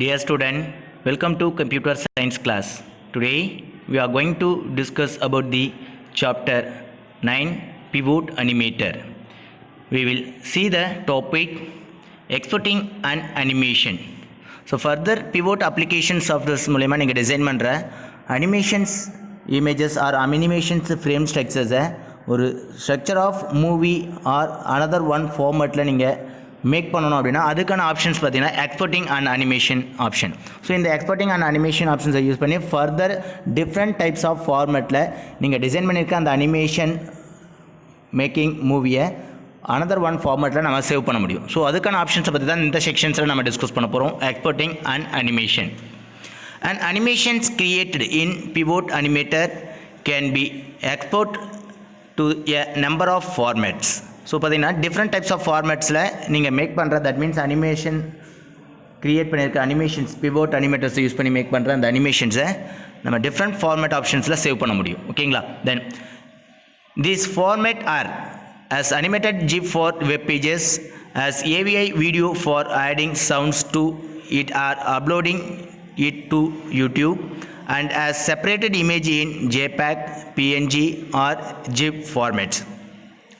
Dear student, welcome to computer science class. Today we are going to discuss about the chapter 9 pivot animator. We will see the topic exporting an animation. So further pivot applications of this மூலமா நீங்க design பண்ற animations images or animations frame structures ஒரு structure of movie or another one formatல நீங்க make பண்ணணும் அப்படின்னா அதுக்கான options பார்த்தீங்கன்னா exporting and animation option. So இந்த எக்ஸ்போர்ட்டிங் அண்ட் அனிமேஷன் ஆப்ஷன்ஸை யூஸ் பண்ணி ஃபர்தர் டிஃப்ரெண்ட் டைப்ஸ் ஆஃப் ஃபார்மேட்டில் நீங்கள் டிசைன் பண்ணியிருக்க அந்த அனிமேஷன் மேக்கிங் மூவியை அனதர் ஒன் ஃபார்மேட்டில் நம்ம சேவ் பண்ண முடியும். ஸோ அதுக்கான ஆப்ஷன்ஸை பற்றி தான் இந்த செக்ஷன்ஸில் நம்ம டிஸ்கஸ் பண்ண போகிறோம். Exporting and animation. And animations created in Pivot Animator can be export to a number of formats. So பார்த்தீங்கன்னா டிஃப்ரெண்ட் டைப்ஸ் ஆஃப் ஃபார்மேட்ஸில் நீங்கள் மேக் பண்ணுற தட் மீன்ஸ் அனிமேஷன் க்ரியேட் பண்ணியிருக்க அனிமேஷன்ஸ் பிவோட் அனிமேட்டர்ஸை யூஸ் பண்ணி மேக் பண்ணுற அந்த அனிமேஷன்ஸை நம்ம டிஃப்ரெண்ட் ஃபார்மேட் ஆப்ஷன்ஸில் சேவ் பண்ண முடியும். ஓகேங்களா? Then this format are as animated GIF for web pages, as AVI video for adding sounds to it or uploading it to YouTube, and as separated image in JPEG, PNG or GIF formats.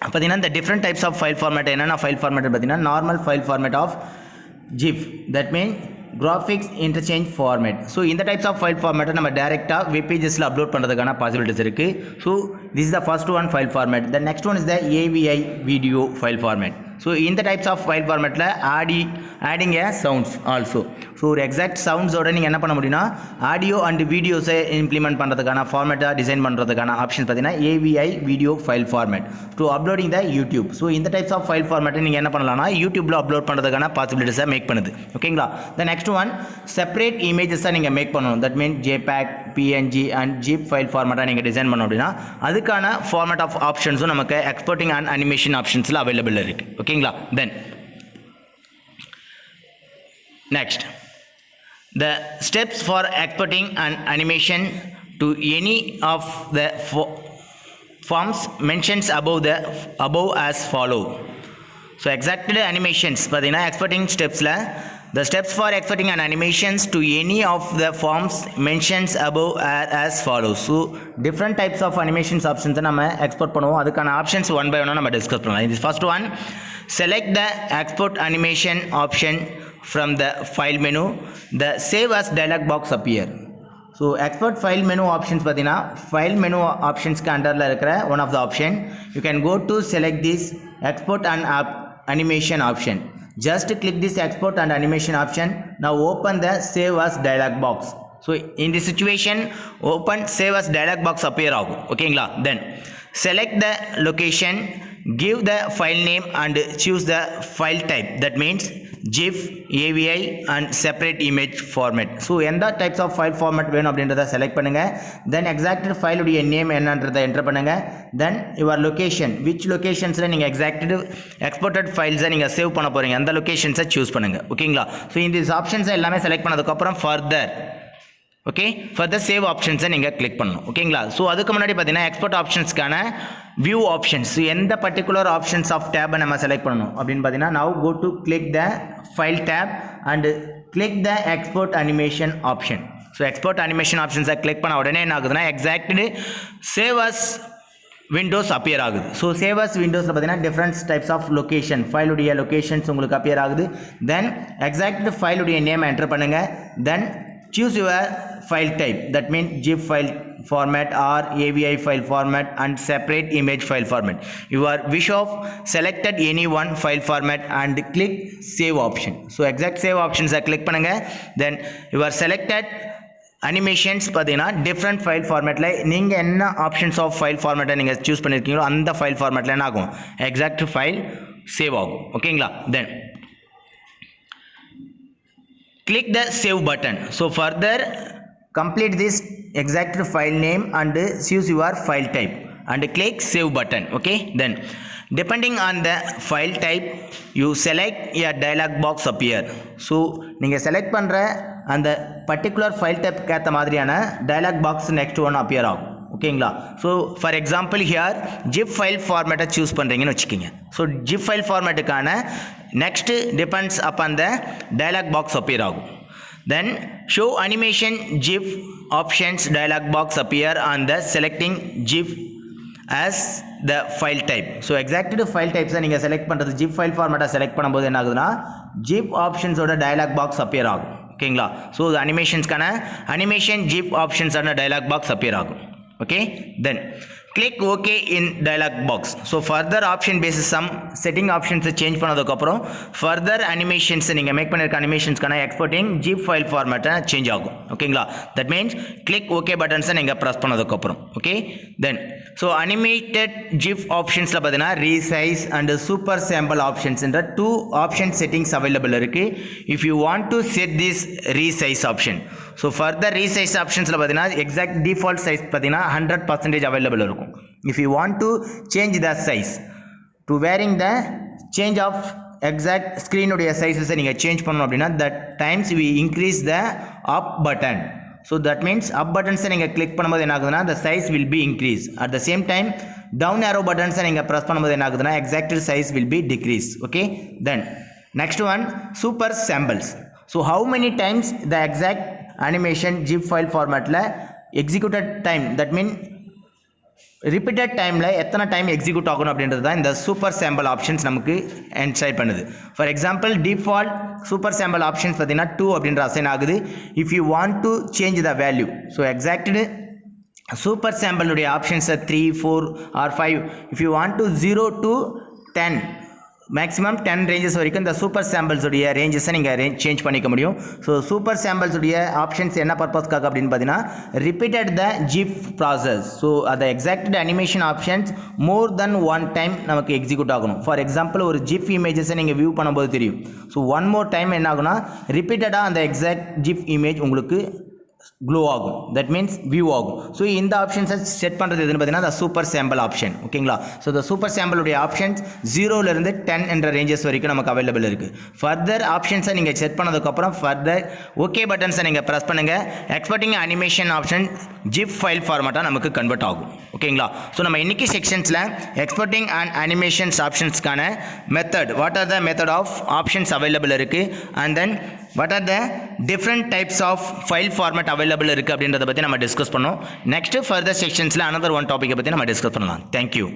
பார்த்தீங்கன்னா இந்த different types of file format என்னென்ன file format பார்த்தீங்கன்னா normal file format of GIF that mean graphics interchange format. So இந்த types of file ஃபார்மேட்டை நம்ம டேரெக்டாக web பேஜஸில் upload பண்ணுறதுக்கான பாசிபிலிட்டிஸ் இருக்குது. So this is the first one file format. The next one is the AVI video file format. So இந்த types of file ஃபார்மேட்டில் adding a sounds also. So ஒரு exact சவுண்ட்ஸோட நீங்கள் என்ன பண்ண முடியும்னா ஆடியோ அண்ட் வீடியோஸை இம்ப்ளிமெண்ட் பண்ணுறதுக்கான ஃபார்மேட்டாக டிசைன் பண்ணுறதுக்கான ஆப்ஷன்ஸ் பார்த்தீங்கன்னா AVI video file format to uploading the YouTube. So இந்த டைப்ஸ் ஆஃப் ஃபைல் ஃபார்மேட்டை நீங்கள் என்ன பண்ணலாம்னா யூடியூப்பில் அப்லோட் பண்ணுறதுக்கான பாசிபிலிட்டிஸை மேக் பண்ணுது. ஓகேங்களா? த நெக்ஸ்ட் ஒன் செப்பரேட் இமேஜஸாக நீங்கள் மேக் பண்ணணும். That mean JPEG, PNG and GIF file ஃபார்மேட்டாக நீங்கள் டிசைன் பண்ணணும் அப்படின்னா அதுக்கான ஃபார்மேட் ஆஃப் ஆப்ஷன்ஸும் நமக்கு எக்ஸ்போர்ட்டிங் அண்ட் அனிமேஷன் ஆப்ஷன்ஸில் அவைலபிள் இருக்குது. ஓகேங்களா? தென் next, the steps for exporting an animation to any of the forms mentioned above as follow. So exactly animations பார்த்தீங்கன்னா exporting stepsல the steps for exporting an animations to any of the forms mentioned above are as follows. So different types of animations options நம்ம export பண்ணுவோம். அதுக்கான options one by one நம்ம discuss பண்ணலாம். This first one, select the export animation option from the file menu. The save as dialog box appear. So export file menu options பார்த்தீங்கன்னா file menu optionsக்கு அண்டரில் இருக்கிற one of the option. You can go to select this export and animation option. Just click this export and animation option. Now open the save as dialog box. So in this situation open save as dialog box appear ஆகும். ஓகேங்களா? Then select the location, give the file name and choose the file type. That means GIF, AVI and separate image format. So எந்த types of file format வேணும் அப்படின்றத select பண்ணுங்க. Then exacted file உடைய name என்னன்றதை enter பண்ணுங்க. Then your location, which locationsல நீங்க exacted exported files நீங்க save பண்ண போறீங்க அந்த locationsை choose பண்ணுங்க. ஓகேங்களா? So இந்த ஆப்ஷன்ஸ் எல்லாமே select பண்ணதுக்கு அப்புறம் further ஓகே ஃபர்தர் சேவ் ஆப்ஷன்ஸை நீங்கள் கிளிக் பண்ணணும். ஓகேங்களா? ஸோ அதுக்கு முன்னாடி பார்த்தீங்கன்னா எக்ஸ்போர்ட் ஆப்ஷன்ஸ்க்கான வியூ ஆப்ஷன்ஸ் எந்த பர்டிகுலர் ஆப்ஷன்ஸ் ஆஃப் டேபை நம்ம செலக்ட் பண்ணணும் அப்படின்னு பார்த்தீங்கன்னா now go to click the file tab and click the export animation option. So export animation ஆப்ஷன்ஸை கிளிக் பண்ண உடனே என்ன ஆகுதுன்னா exact save as windows appear ஆகுது. ஸோ சேவ் அஸ் விண்டோஸில் பார்த்தீங்கன்னா டிஃப்ரெண்ட் டைப்ஸ் ஆஃப் லொக்கேஷன் ஃபைலுடைய லொக்கேஷன்ஸ் உங்களுக்கு அப்பியர் ஆகுது. தென் எக்ஸாக்ட் ஃபைலுடைய நேம் என்டர் பண்ணுங்கள். தென் choose your file type, that means GIF file format or AVI file format and separate image file format. Your wish of selected any one file format and click save option. So exact save options click பண்ணுங்க. Then your selected animations பார்த்தீங்கன்னா different file ஃபார்மேட்டில் நீங்கள் என்ன options of file ஃபார்மேட்டை நீங்கள் choose பண்ணியிருக்கீங்களோ அந்த file ஃபார்மேட்டில் என்ன ஆகும் எக்ஸாக்ட் ஃபைல் சேவ் ஆகும். ஓகேங்களா? தென் click the save button. So further complete this exact file name and choose your file type and click save button. Okay? Then depending on the file type you select a dialog box appear. So நீங்கள் select பண்ணுற அந்த particular file type ஏற்ற மாதிரியான dialog box next one appear ஆகும். ஓகேங்களா? So for example here zip file ஃபார்மேட்டை choose பண்ணுறீங்கன்னு வச்சுக்கோங்க. ஸோ ஜிப் ஃபைல் ஃபார்மேட்டுக்கான next depends upon the dialog box appear ஆகும். Then show animation GIF options dialog box appear on the selecting GIF as the file type. So exact file types நீங்கள் select பண்ணுறது GIF file format select பண்ணும்போது என்ன ஆகுதுன்னா GIF optionsோட dialog box appear ஆகும். ஓகேங்களா? So அனிமேஷன்ஸ்க்கான அனிமேஷன் GIF optionsோட dialog box appear ஆகும். Okay, then click OK in dialog box. So further option basis some setting options change பண்ணதுக்கப்புறம் further animations நீங்கள் மேக் பண்ணிருக்க அனிமேஷன்ஸ்க்கான exporting GIF file format change ஆகும். ஓகேங்களா? that means click OK buttons நீங்கள் press பண்ணதுக்கப்புறம். Okay, then so animated GIF optionsல பார்த்தீங்கன்னா resize and super sample options என்ற 2 option settings available இருக்கு. if you want to set this resize option, so further resize optionsல பார்த்தீங்கன்னா exact default size பார்த்தீங்கன்னா 100% available இருக்கும். if you want to change the size to varying the change of exact screen உடைய sizes நீங்க change பண்ணனும் அப்படினா that times we increase the up button. so that means up buttons நீங்க click பண்ணும்போது என்ன ஆகுதுன்னா the size will be increase. at the same time down arrow buttons நீங்க press பண்ணும்போது என்ன ஆகுதுன்னா exact size will be decrease. okay, then next one super samples. so how many times the exact animation GIF file formatல executed time, that mean repeated timeல எத்தனை time execute ஆகணும் அப்படின்றது தான் இந்த super sample options நமக்கு என்சைட் பண்ணுது. For example default super sample options பார்த்தீங்கன்னா 2 அப்படின்ற அசைன் ஆகுது. If you want to change the value, so exact super சாம்பிளுடைய ஆப்ஷன்ஸை 3, 4 or 5. If you want to 0 to 10 maximum 10 ranges வரைக்கும் இந்த சூப்பர் சாம்பிள்ஸுடைய ரேஞ்சஸை நீங்கள் சேஞ்ச் பண்ணிக்க முடியும். ஸோ சூப்பர் சாம்பிள்ஸுடைய ஆப்ஷன்ஸ் என்ன பர்பஸ்க்காக அப்படின்னு பார்த்தீங்கன்னா ரிப்பீட்டட் த GIF ப்ராசஸ். ஸோ அந்த எக்ஸாக்ட் அனிமேஷன் ஆப்ஷன்ஸ் மோர் தென் 1 டைம் நமக்கு எக்ஸிக்யூட் ஆகணும். ஃபார் எக்ஸாம்பிள் ஒரு GIF இமேஜஸை நீங்கள் வியூ பண்ணும்போது தெரியும். ஸோ 1 more டைம் என்ன ஆகுனா ரிப்பீட்டடாக அந்த எக்ஸாக்ட் GIF இமேஜ் உங்களுக்கு க்ளோ ஆகும், தட் மீன்ஸ் வியூ ஆகும். ஸோ இந்த ஆப்ஷன்ஸை செட் பண்ணுறது எதுன்னு பார்த்தீங்கன்னா சூப்பர் சாம்பிள் ஆப்ஷன். ஓகேங்களா? ஸோ இந்த சூப்பர் சாம்பிளுடைய ஆப்ஷன்ஸ் 0லேருந்து 10 என்ற ரேஞ்சஸ் வரைக்கும் நமக்கு அவைலபிள் இருக்குது. ஃபர்தர் ஆப்ஷன்ஸை நீங்கள் செட் பண்ணதுக்கப்புறம் ஃபர்தர் ஓகே பட்டன்ஸை நீங்கள் ப்ரெஸ் பண்ணுங்கள். Exporting animation option GIF file ஃபார்மேட்டாக நமக்கு கன்வெர்ட் ஆகும். ஓகேங்களா? ஸோ நம்ம இன்றைக்கி செக்ஷன்ஸில் எக்ஸ்போர்ட்டிங் அண்ட் அனிமேஷன்ஸ் ஆப்ஷன்ஸ்க்கான method, what are the method of options available இருக்குது, and then what are the different types of file format available இருக்குது அப்படின்றத பற்றி நம்ம டிஸ்கஸ் பண்ணோம். நெக்ஸ்ட் ஃபர்தர் செக்ஷன்ஸில் another one டாப்பிக்கை பற்றி நம்ம டிஸ்கஸ் பண்ணலாம். தேங்க்யூ.